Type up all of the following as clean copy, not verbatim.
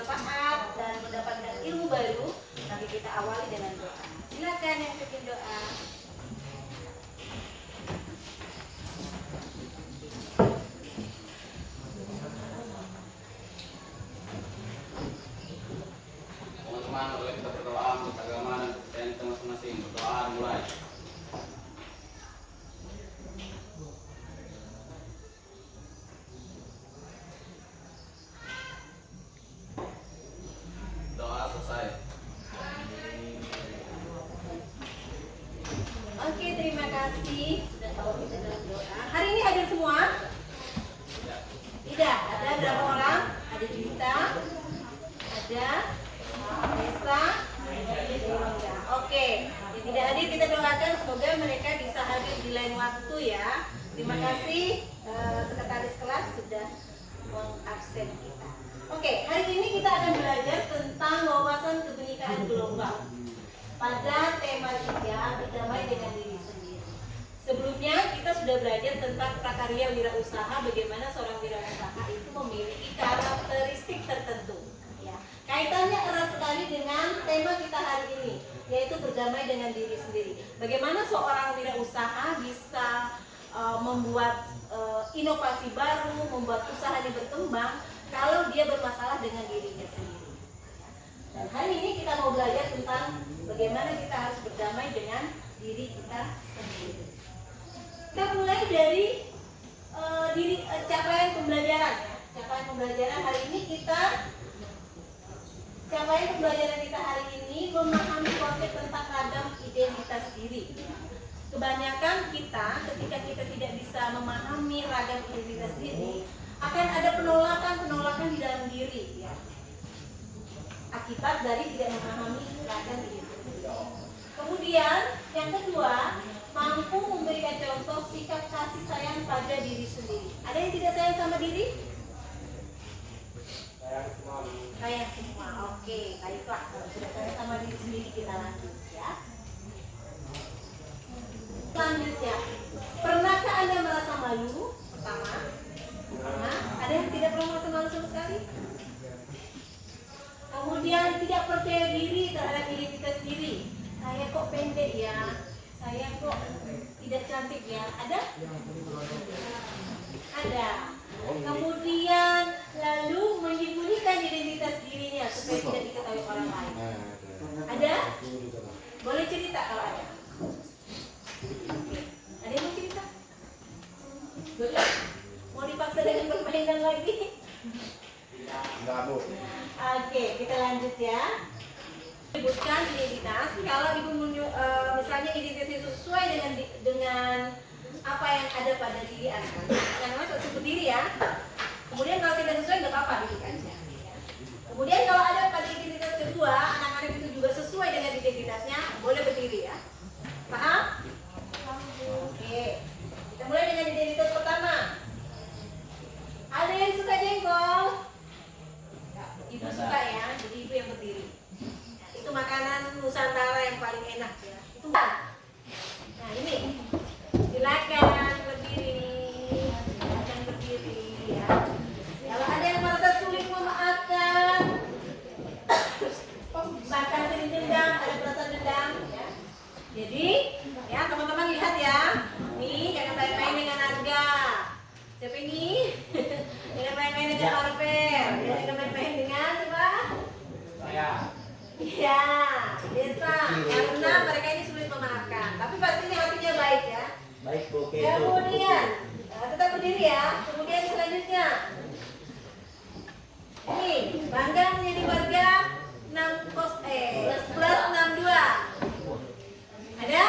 bermanfaat dan mendapatkan ilmu baru, tapi kita awali dengan doa. Silakan yang bikin doa. Teman-teman, boleh kita berdoa untuk agama dan kepercayaan kita masing-masing. Berdoa mulai. Doa selesai. Oke, terima kasih sudah tahu kita dalam doa. Hari ini hadir semua? Tidak. Ada berapa orang? Ada Juwita, ada Desa, ada. Oke, yang tidak hadir kita doakan semoga mereka bisa hadir di lain waktu ya. Terima kasih sekretaris kelas sudah mengabsen kita. Oke, hari ini kita akan belajar tentang wawasan kebenekaan global pada tema 3, berdamai dengan diri sendiri. Sebelumnya kita sudah belajar tentang prakarya wirausaha, bagaimana seorang wirausaha itu memiliki karakteristik tertentu. Ya. Kaitannya erat sekali dengan tema kita hari ini, yaitu berdamai dengan diri sendiri. Bagaimana seorang wirausaha bisa membuat inovasi baru, membuat usahanya berkembang kalau dia bermasalah dengan dirinya sendiri. Dan hari ini kita mau belajar tentang bagaimana kita harus berdamai dengan diri kita sendiri. Kita mulai dari capaian pembelajaran. Capaian pembelajaran hari ini capaian pembelajaran kita hari ini memahami konsep tentang ragam identitas diri. Kebanyakan kita ketika kita tidak bisa memahami ragam identitas diri, akan ada penolakan di dalam diri ya. Akibat dari tidak memahami ragam identitas diri. Kemudian yang kedua, mampu memberikan contoh sikap kasih sayang pada diri sendiri. Ada yang tidak sayang sama diri? Sayang semua. Oke, baiklah. Kalau sudah sayang sama diri sendiri kita lanjut ya. Selanjutnya, pernahkah Anda merasa malu? Pertama, ada yang tidak pernah merasa malu sama sekali? Kemudian tidak percaya diri terhadap identitas diri. Saya kok pendek ya, saya kok tidak cantik ya. Ada? Ada. Kemudian lalu menyembunyikan identitas dirinya supaya tidak diketahui orang lain. Ada? Boleh cerita kalau ada. Oke. Ada yang mau cerita? Boleh. Mau dipaksa dengan permainan lagi? Enggak, Bu. Oke, kita lanjut ya. Sebutkan identitas. Kalau ibu misalnya identitas itu sesuai dengan apa yang ada pada diri anak, jangan lupa sebut diri ya. Kemudian kalau tidak sesuai nggak apa-apa duduk aja. Kemudian kalau ada pada identitas kedua, anak-anak itu juga sesuai dengan identitasnya, boleh berdiri ya. Paham? Oke. Kita mulai dengan identitas pertama. Ada yang suka jengkol? Ibu suka ya, jadi ibu yang berdiri. Itu makanan Nusantara yang paling enak ya. Itu nah ini silakan berdiri ya. Kalau ada yang merasa sulit memaafkan, bahkan sering dendam, ada perasaan dendam ya. Jadi ya teman-teman lihat ya, nih jangan main-main dengan harga. Siapa ini? Jangan main-main dengan Marvel, jangan main-main dengan coba. Saya. Iya, Desa. Karena mereka ini sulit memaafkan, tapi pastinya hatinya baik ya. Baik, Bu. Kemudian tetap berdiri ya. Kemudian selanjutnya, ini bangga menjadi warga 6+62. Ada?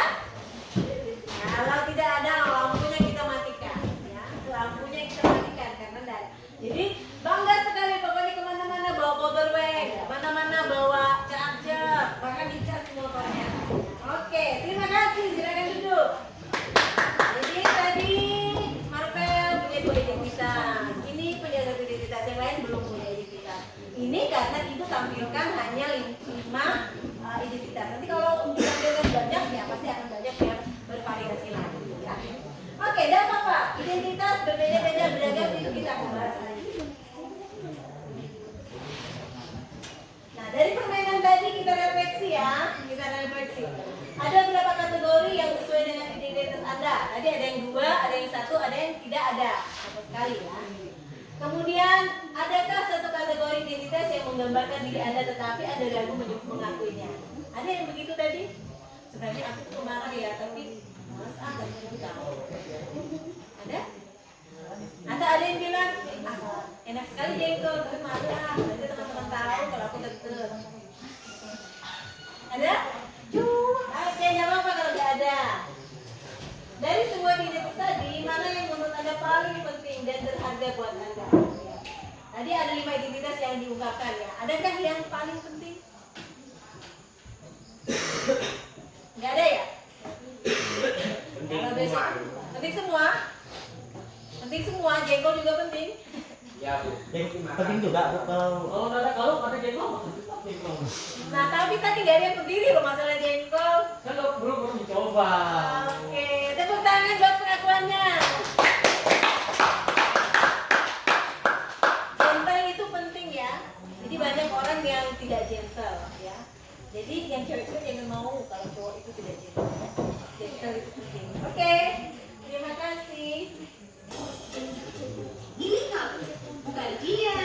Kalau tidak ada, lampunya kita matikan ya. Lampunya kita matikan karena tidak ada. Jadi bangga sekali pokoknya kemana-mana bawa power bank, kemana-mana bawa charger, bahkan dicas motornya. Oke, terima kasih. Silakan duduk. Jadi tadi Marvel punya 2 identitas. Ini punya 1 identitas, yang lain belum punya identitas. Ini karena itu tampilkan hanya 5 identitas. Nanti kalau ditampilkan banyak ya pasti akan banyak yang bervariasi lagi ya. Oke, dan apa? Identitas berbeda-beda beragam itu kita akan bahas lagi. dari permainan tadi kita refleksi ya, kita refleksi. Ada berapa kategori yang sesuai dengan identitas Anda? Tadi ada yang 2, ada yang 1, ada yang tidak ada sama sekali ya. Kemudian adakah satu kategori identitas yang menggambarkan diri Anda tetapi Anda ragu mengakuinya? Ada yang begitu tadi? Sebenarnya aku tuh marah ya, tapi malas nggak mau tahu. Ada? Atau ada yang bilang, enak sekali jengkol, tapi malu lah, nanti teman-teman tahu kalau aku deket. Ada? Oke, nggak apa-apa kalau nggak ada. Dari semua identitas tadi, mana yang menurut Anda paling penting dan berharga buat Anda? Tadi ada 5 identitas yang diungkapkan ya. Adakah yang paling penting? Nggak ada ya? Kalau besok, penting semua? Penting semua, jengkol juga penting. Ya Bu. Penting juga Bu kalau ada jengkol. Nah, tapi tadi nggak ada yang berdiri loh masalah jengkol. Kan belum dicoba. Oke, tepuk tangan buat pengakuannya. Gentle itu penting ya. Jadi banyak orang yang tidak gentle ya. Jadi yang cewek-cewek jangan mau kalau cowok itu tidak gentle. Gentle itu penting. Oke, terima kasih. Ini kamu, bukan dia.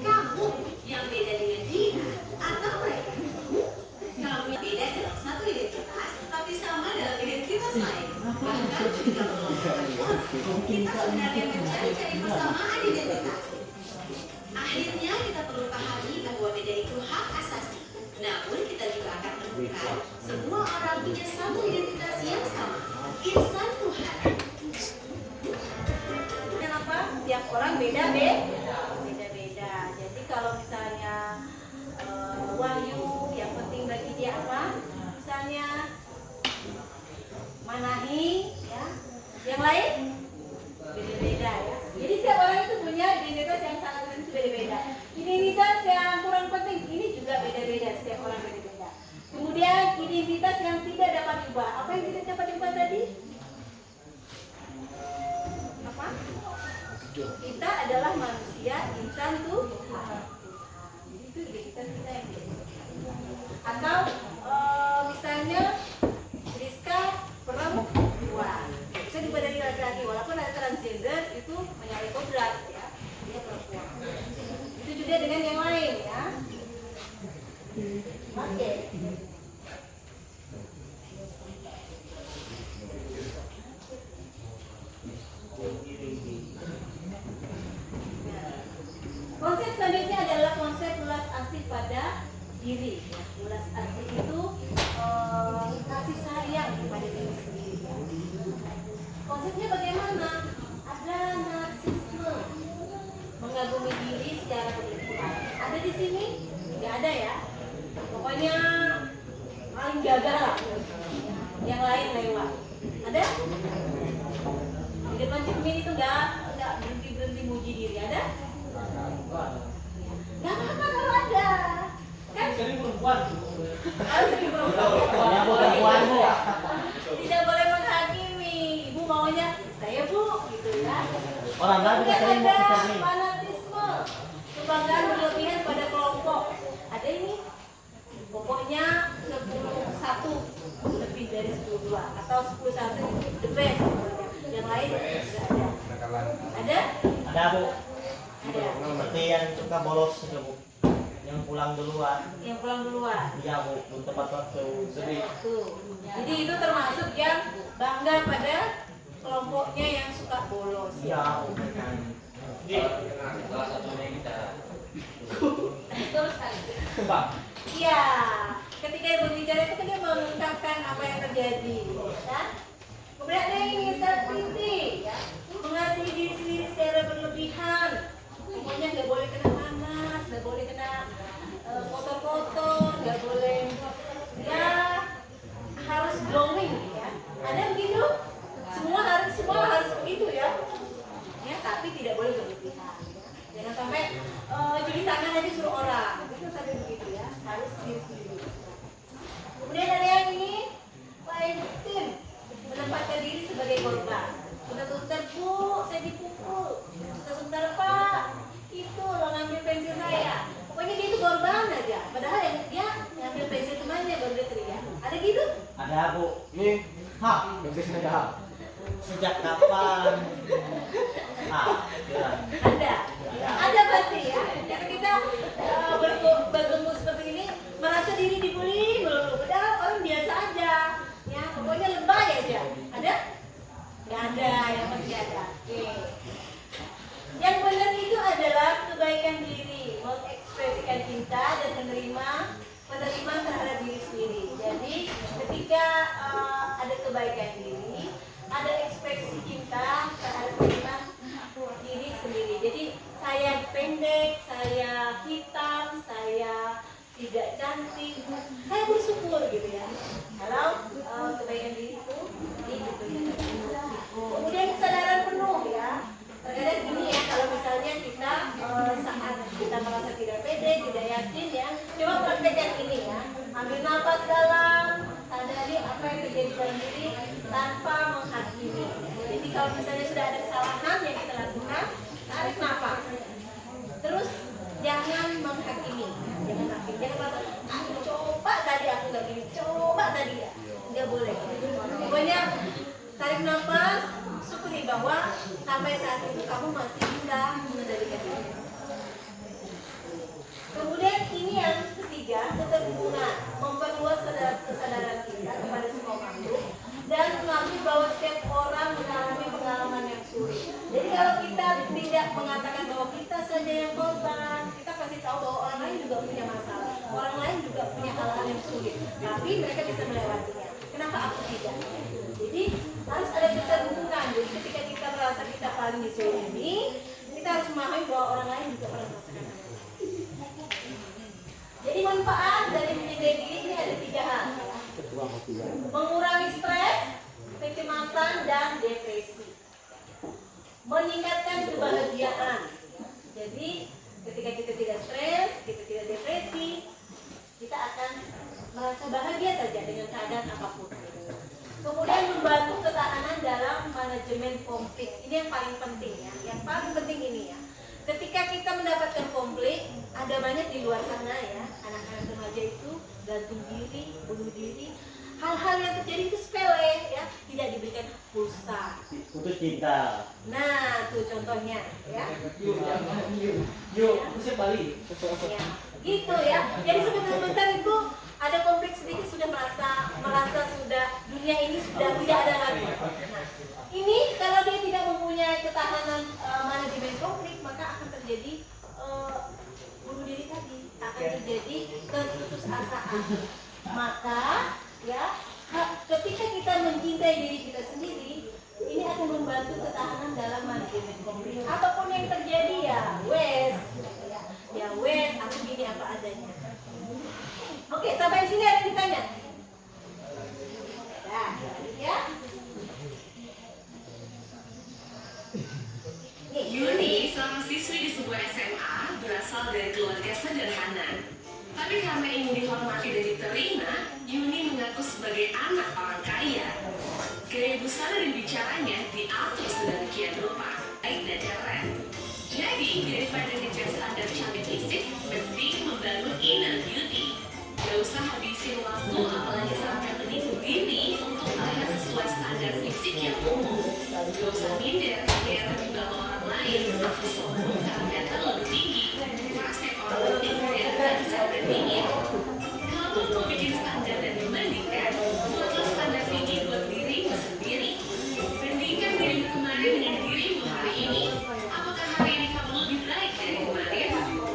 Kamu yang beda dengan dia atau mereka. Kamu yang beda dalam satu identitas, tapi sama dalam identitas lain. Bahkan ketika mengelompokkan, kita sebenarnya mencari-cari persamaan identitas. Akhirnya kita perlu pahami bahwa beda itu hak asasi. Namun kita juga akan menemukan semua orang punya satu identitas yang sama. Insan Tuhan. Kenapa? Tiap orang beda-beda. Jadi kalau misalnya Wahyu yang penting bagi dia apa? Misalnya Manahi ya. Yang lain beda-beda ya. Jadi setiap orang itu punya identitas yang sangat beda-beda. Identitas yang kurang penting ini juga beda-beda, setiap orang beda-beda. Kemudian identitas yang tidak dapat diubah. Apa yang tidak dapat diubah tadi? Apa? Kita adalah manusia, insan tuh. Jadi itu identitas kita yang beda. Atau misalnya Rizka perempuan. Bisa diubah dari laki-laki, walaupun ada transgender itu menyalahi kodrat ya. Dia perempuan. Itu juga dengan yang lain ya. Oke. Konsep selanjutnya adalah konsep ulas asih pada diri. Ya. Ulas asih itu kasih sayang kepada diri sendiri. Ya. Konsepnya bagaimana? Ada narsisme, mengagumi diri secara berlebihan. Ada di sini? Nggak ada ya. Pokoknya paling gagal lah. Yang lain lewat. Ada? Di depan cermin itu nggak berhenti muji diri. Ada? Nggak apa-apa kalau ada. Kan? Jadi perempuan. Harus jadi perempuan. Tidak boleh menghakimi. Ibu maunya saya Bu, gitu ya. orang lain juga sering mau Ada kita nih. fanatisme, kebanggaan berlebihan pada kelompok. Ada ini. Pokoknya 10-1 lebih dari 10-2 atau 10-1 itu the best. Yang lain tidak ada. Ada? Ada Bu. Ada. Seperti yang suka bolos itu Bu. Yang pulang duluan. Yang pulang duluan. Iya Bu, belum tepat waktu. Tuh. Jadi itu termasuk yang bangga pada kelompoknya yang suka bolos. Iya Bu. Salah satunya kita. Terus Pak. iya, ketika ibu bicara itu kan dia mengungkapkan apa yang terjadi, kan? Kemudian ada yang ingin self-pity, ya, mengasihi diri sendiri secara berlebihan. Pokoknya nggak boleh kena panas, nggak boleh kena kotor-kotor, nggak boleh, ya harus glowing, ya. Ada begitu? Semua harus begitu ya. Ya, tapi tidak boleh berlebihan. Ya. Jangan sampai cuci tangan aja suruh orang, itu sampai begitu ya. Harus diri sendiri. Kemudian ada yang ini playing victim, menempatkan diri sebagai korban. Sebentar Bu, saya dipukul. Sebentar Pak, itu lo ngambil pensil saya. Pokoknya dia itu korban aja. Padahal yang Ada gitu? Ada Bu. Nih, Hah, biasanya ada. sejak kapan? Ah, bilang. Ada. Ada pasti ya. Karena kita bergumul seperti ini merasa diri dibully melulu. Padahal orang biasa aja. Ya, pokoknya lebay aja. Ada? Nggak ada, yang pasti ada. Oke. Yang benar itu adalah kebaikan diri, mengekspresikan cinta dan menerima terhadap diri sendiri. Jadi ketika ada kebaikan diri, ada ekspresi cinta terhadap diri sendiri. Jadi saya pendek, saya hitam, saya tidak cantik, saya bersyukur gitu ya. Kalau kebaikan diri itu ya. Kemudian kesadaran penuh ya. Terkadang gini ya, kalau misalnya kita saat kita merasa tidak pede, tidak yakin ya, coba praktekkan ini ya. Ambil nafas dalam, sadari apa yang terjadi dalam diri tanpa menghakimi. Jadi kalau misalnya sudah ada kesalahan yang kita lakukan, tarik nafas. Terus jangan menghakimi, jangan hakim, jangan merasa, coba tadi aku nggak gini, coba tadi ya, nggak boleh. Pokoknya tarik nafas, syukuri bahwa sampai saat itu kamu masih bisa mengendalikan diri. Kemudian ini yang ketiga, keterhubungan, memperluas kesadaran kita kepada semua makhluk dan mengakui bahwa setiap orang mengalami pengalaman yang sulit. Jadi kalau kita tidak mengatakan bahwa kita saja yang korban, kita pasti tahu bahwa orang lain juga punya masalah, orang lain juga punya hal-hal yang sulit, tapi mereka bisa melewatinya. Kenapa aku tidak? Jadi harus ada keterhubungan. Jadi ketika kita merasa kita paling disolimi, kita harus memahami bahwa orang lain juga pernah merasakan hal. Jadi manfaat dari menjaga diri ini ada 3 hal. Mengurangi stres, kecemasan, dan depresi. Meningkatkan kebahagiaan. Jadi ketika kita tidak stres, kita tidak depresi, kita akan merasa bahagia saja dengan keadaan apapun. Kemudian membantu ketahanan dalam manajemen konflik. Ini yang paling penting ya. Yang paling penting ini ya. Ketika kita mendapatkan konflik, ada banyak di luar sana ya, anak-anak remaja itu gantung diri, bunuh diri. Hal-hal yang terjadi itu sepele ya, tidak diberikan pulsa. Putus cinta. Nah, tuh contohnya ya. Yuk, bisa balik. Ya, gitu ya. Jadi sebentar-sebentar itu ada konflik sedikit sudah merasa sudah dunia ini sudah tidak ada lagi. Nah, ini kalau dia tidak mempunyai ketahanan manajemen konflik, maka akan terjadi bunuh diri tadi, akan terjadi keputusasaan. Maka ya, ketika kita mencintai diri kita sendiri, ini akan membantu ketahanan dalam manajemen konflik. Apapun yang terjadi ya, wes, aku gini apa adanya. Oke, sampai sini ada yang ditanya. Nah, ya. Yuni, seorang siswi di sebuah SMA, berasal dari keluarga sederhana. Tapi karena ingin dihormati dan diterima, Yuni mengaku sebagai anak orang kaya. Gaya busana dan bicaranya diatur sedemikian rupa, baik dan keren. Jadi, daripada ngejar standar cantik fisik, penting membangun inner beauty. Gak usah habisin waktu, apalagi sampai menipu diri untuk terlihat sesuai standar fisik yang umum. Gak usah minder, biar juga orang lain atau sombong karena kan lebih tinggi. Praktek orang lebih keren dan bisa berpikir. Kamu mau bikin standar dan dibandingkan, buatlah standar tinggi buat dirimu sendiri. Bandingkan dirimu kemarin dengan dirimu hari ini. Apakah hari ini kamu lebih baik dari kemarin?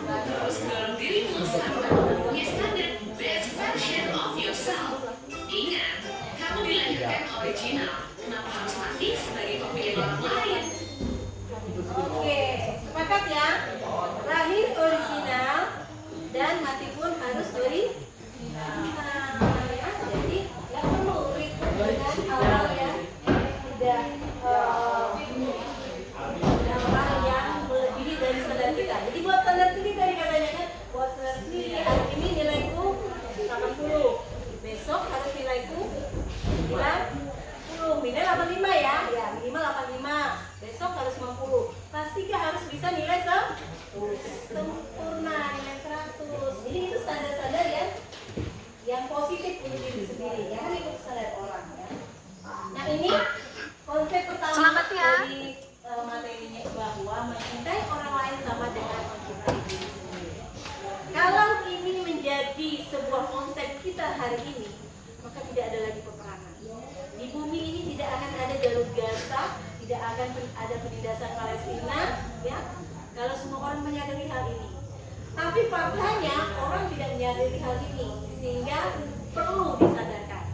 Terus dorong dirimu sampai mempunyai standar best version of yourself. Ingat, kamu dilahirkan original. Kenapa harus mati sebagai kopian orang lain? Oke, sepakat ya. Lahir original dan mati pun harus original. Ya, jadi nggak perlu ribut dengan hal-hal yang tidak hal yang melebihi dari standar kita. Jadi buat standar sendiri tadi katanya kan, buat standar sendiri hari ini nilaiku 80, besok harus nilaiku 90, minimal 85 ya, minimal 85, besok harus 90. Pastikan harus bisa nilai sempurna. menjadi sebuah konsep kita hari ini, maka tidak ada lagi peperangan. Di bumi ini tidak akan ada jalur Gaza, tidak akan ada penindasan Palestina, ya. Kalau semua orang menyadari hal ini. Tapi faktanya orang tidak menyadari hal ini, sehingga perlu disadarkan.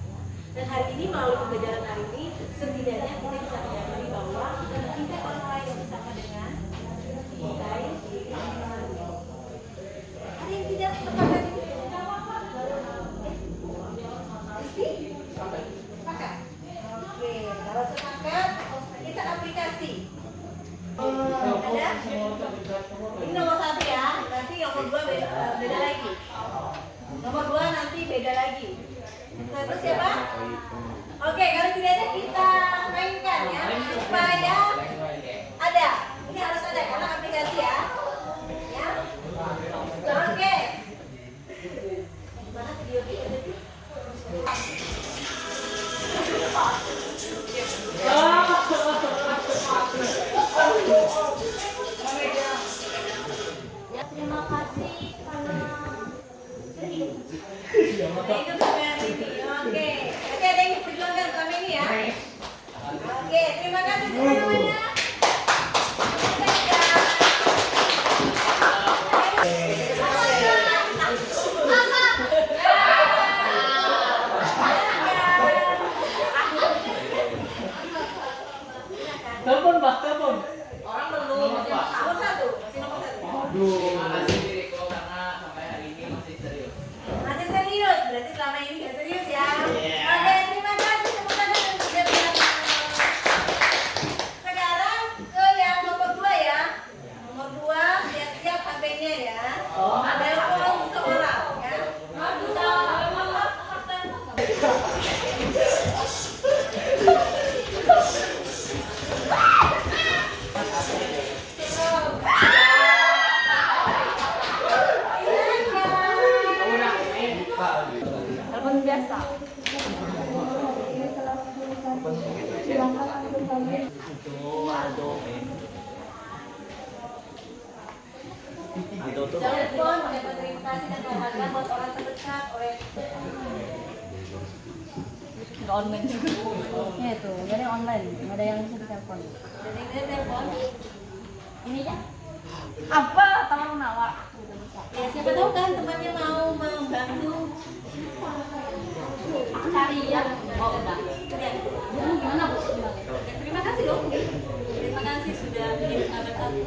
Dan hari ini melalui pembelajaran hari ini, setidaknya kita bisa menyadari bahwa kita orang lain yang bersama dengan kita diri. Ada yang tidak sepakat ini? Sepakat? Oke, kalau sepakat, kita aplikasi. Ada? Ini nomor 1 ya, nanti nomor 2 beda lagi. Nomor 2 nanti beda lagi. Terus siapa? Oke, kalau tidak ada kita mainkan ya, supaya ada. Ini harus ada karena aplikasi ya. Ya. Oke. Mana video itu? Ya, terima kasih karena Nah, itu sampai ini. Oke. Oke, ada yang perjuangkan selama ini ya. Oke, terima kasih semuanya. Telepon, Pak, telepon. Orang belum nomor 1, masih nomor 1. Aduh. Terima kasih diriku karena sampai hari ini masih serius. Masih serius, berarti selama ini nggak serius ya. Iya. Oke, terima kasih tepuk tangan untuk Gabriel. Sekarang ke yang nomor 2 ya. Nomor 2, siap-siap HP-nya ya. Telepon seorang ya. telepon biasa. Silakan ambil kami. Telepon mendapat terima kasih dan penghargaan buat orang terdekat oleh Nggak online juga. Ya itu, nggak ada yang online, nggak ada yang bisa ditelepon. dan yang dia telepon. Ini ya? Apa? Taman Nawa. Udah bisa. Ya siapa tahu kan temannya mau membantu. Cari ya. Oh udah. Ya. Jadi gimana Bu? Gimana? Ya, terima kasih loh. Terima kasih sudah bikin sahabat aku.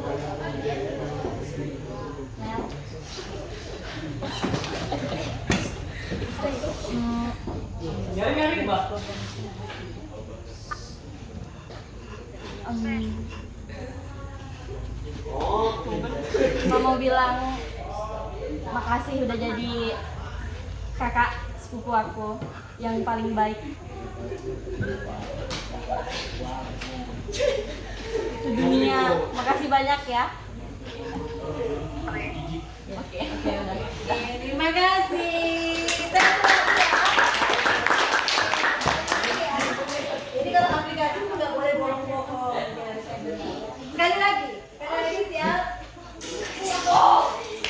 Mel. Nyaring-nyaring, Mbak. Mama mau bilang makasih udah jadi kakak sepupu aku yang paling baik sedunia. Makasih banyak ya. Oke, udah. Oke, terima kasih. Jadi kalau aplikasi itu nggak boleh bohong-bohong. Sekali lagi siap.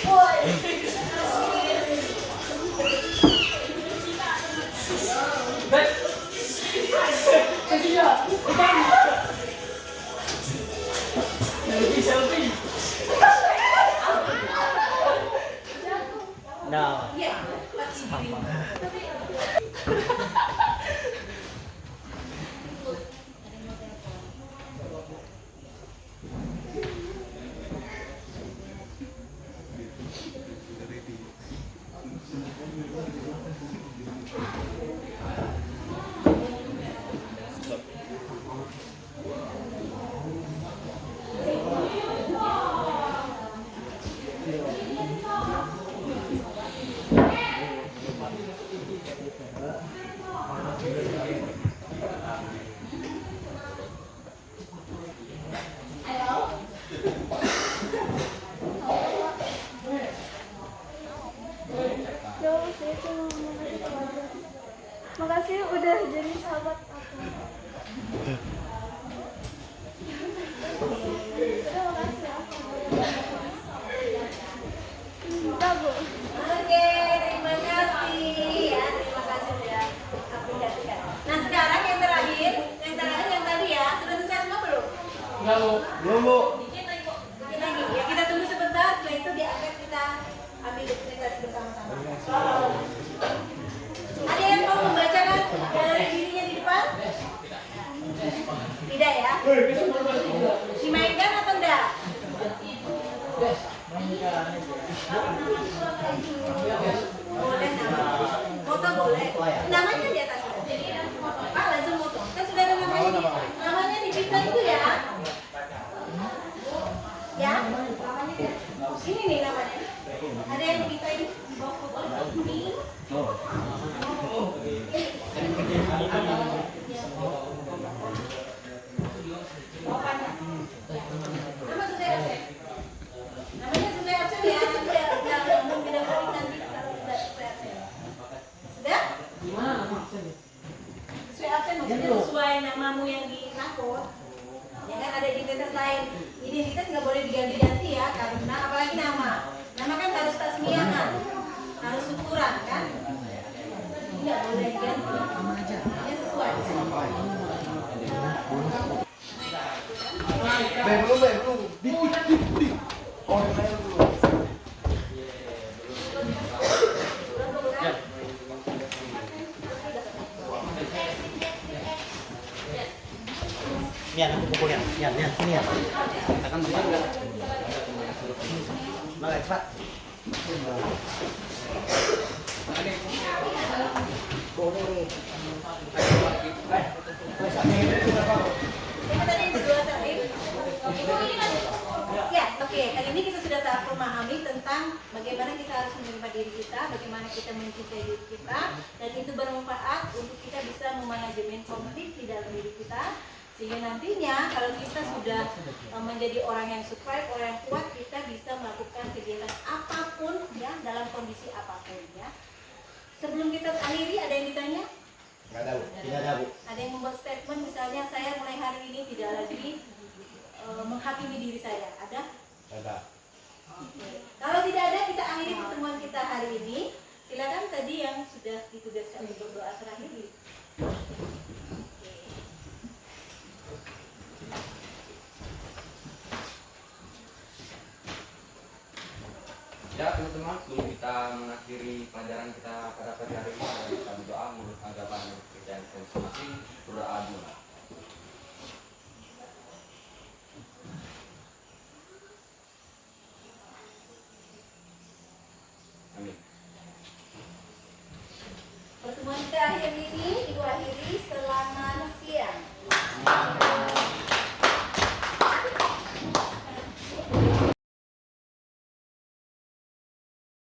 Woi. Selfie. Nah, Iya, pasti diri. Makasih udah jadi sahabat aku. Udah, Bu. Oke, terima bersama-sama. Ada yang mau membacakan dari dirinya di depan? Tidak ya? Dimainkan atau enggak? Boleh nama. Foto boleh. Namanya di atas. Ah, langsung foto. Kan sudah ada namanya. Namanya di pita itu ya. Ya? Ini nih namanya. Ada yang di pita ini di bawah foto. Ini. Nama sudah absen. Namanya sudah absen ya. Tidak membeda-bedakan nanti kalau sudah absen. Sudah? Gimana nama absen? Sesuai absen maksudnya sesuai namamu yang di rapor. Ya kan ada identitas lain. Identitas nggak boleh diganti-ganti ya, karena apalagi nama. Nama kan harus tasmiahan, harus syukuran kan. Nggak boleh diganti. Ya sesuai. Belum. Oh, Nian, aku pukulnya. Nian, sini ya. Akan teman enggak? Malah cepat. Yang tadi yang kedua tadi. Ya, oke. Kali ini kita sudah tahap memahami tentang bagaimana kita harus menerima diri kita, bagaimana kita mencintai diri kita, dan itu bermanfaat untuk kita bisa memanajemen konflik di dalam diri kita. Sehingga nantinya kalau kita sudah menjadi orang yang survive, orang yang kuat, kita bisa melakukan kegiatan apapun ya dalam kondisi apapun ya. Sebelum kita akhiri, ada yang ditanya? Tidak ada, Bu. Ada yang membuat statement misalnya saya mulai hari ini tidak lagi menghakimi diri saya. Ada? Ada. Kalau tidak ada, kita akhiri pertemuan kita hari ini. Silakan tadi yang sudah ditugaskan untuk berdoa terakhir. Ya teman-teman, sebelum kita mengakhiri pelajaran kita pada pagi hari ini, kita berdoa menurut agama dan kepercayaan kita masing-masing. Berdoa dulu. Amin. Pertemuan kita akhir ini diakhiri selamat siang.